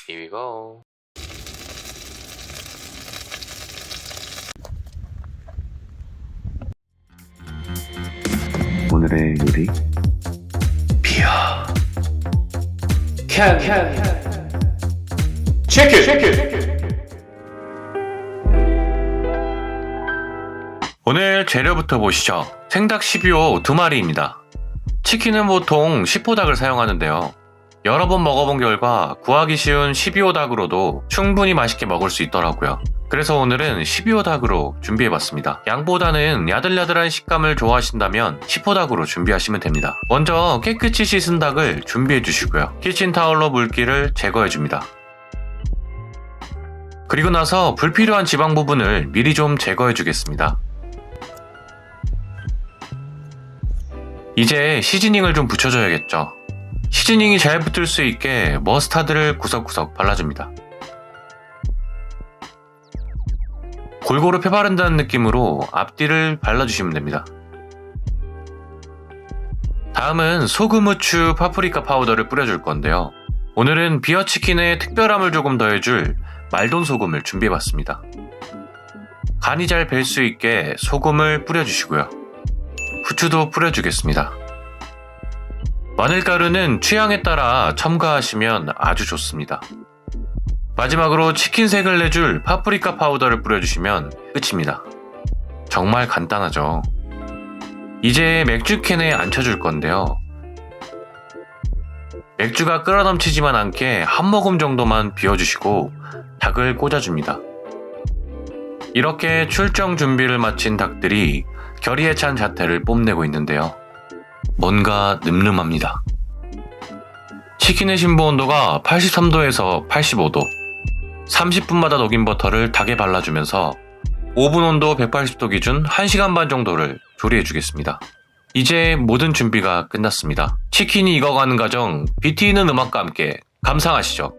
Here we go. 오늘의 요리 비어 캔 치킨. 오늘 재료부터 보시죠. 생닭 12호 2마리입니다. 치킨은 보통 10호 닭을 사용하는데요. 여러 번 먹어본 결과 구하기 쉬운 12호 닭으로도 충분히 맛있게 먹을 수 있더라고요. 그래서 오늘은 12호 닭으로 준비해봤습니다. 양보다는 야들야들한 식감을 좋아하신다면 10호 닭으로 준비하시면 됩니다. 먼저 깨끗이 씻은 닭을 준비해주시고요. 키친타올로 물기를 제거해줍니다. 그리고 나서 불필요한 지방 부분을 미리 좀 제거해주겠습니다. 이제 시즈닝을 좀 붙여줘야겠죠. 시즈닝이 잘 붙을 수 있게 머스타드를 구석구석 발라줍니다. 골고루 펴바른다는 느낌으로 앞뒤를 발라주시면 됩니다. 다음은 소금, 후추, 파프리카 파우더를 뿌려줄 건데요. 오늘은 비어치킨에 특별함을 조금 더해줄 말돈 소금을 준비해봤습니다. 간이 잘 벨 수 있게 소금을 뿌려주시고요. 후추도 뿌려주겠습니다. 마늘가루는 취향에 따라 첨가하시면 아주 좋습니다. 마지막으로 치킨색을 내줄 파프리카 파우더를 뿌려주시면 끝입니다. 정말 간단하죠. 이제 맥주캔에 앉혀줄 건데요. 맥주가 끓어넘치지만 않게 한 모금 정도만 비워주시고 닭을 꽂아줍니다. 이렇게 출정 준비를 마친 닭들이 결의에 찬 자태를 뽐내고 있는데요. 뭔가 늠름합니다. 치킨의 심부 온도가 83도에서 85도, 30분마다 녹인 버터를 닭에 발라주면서 오븐 온도 180도 기준 1시간 반 정도를 조리해주겠습니다. 이제 모든 준비가 끝났습니다. 치킨이 익어가는 과정 BT는 음악과 함께 감상하시죠.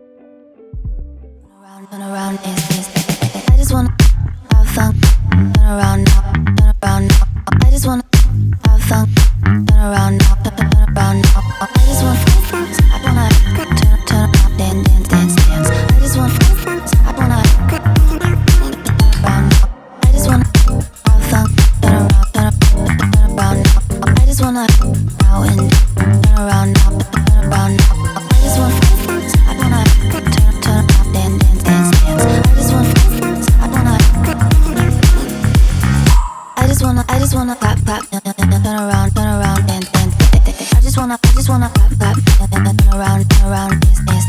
I just wanna pop, turn around, and I just wanna pop, turn around, dance. I just wanna pop, turn around, and I just wanna pop, turn around, dance.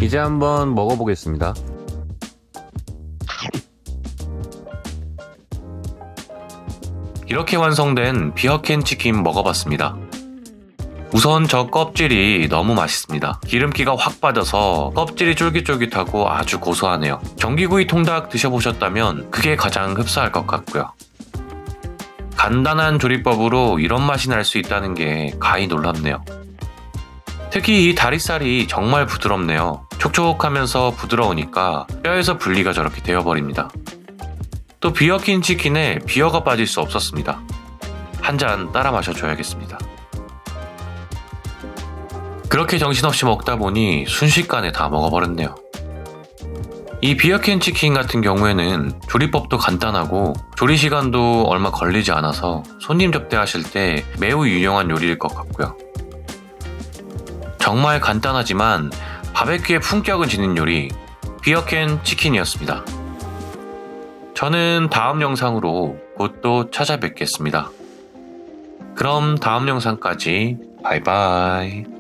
이제 한번 먹어보겠습니다. 이렇게 완성된 비어캔 치킨 먹어봤습니다. 우선 저 껍질이 너무 맛있습니다. 기름기가 확 빠져서 껍질이 쫄깃쫄깃하고 아주 고소하네요. 전기구이 통닭 드셔보셨다면 그게 가장 흡사할 것 같고요. 간단한 조리법으로 이런 맛이 날 수 있다는 게 가히 놀랍네요. 특히 이 다리살이 정말 부드럽네요. 촉촉하면서 부드러우니까 뼈에서 분리가 저렇게 되어버립니다. 또 비어킨 치킨에 비어가 빠질 수 없었습니다. 한 잔 따라 마셔줘야겠습니다. 그렇게 정신없이 먹다 보니 순식간에 다 먹어버렸네요. 이 비어캔 치킨 같은 경우에는 조리법도 간단하고 조리 시간도 얼마 걸리지 않아서 손님 접대하실 때 매우 유용한 요리일 것 같고요. 정말 간단하지만 바베큐의 품격은 지닌 요리 비어캔 치킨이었습니다. 저는 다음 영상으로 곧 또 찾아뵙겠습니다. 그럼 다음 영상까지 바이바이.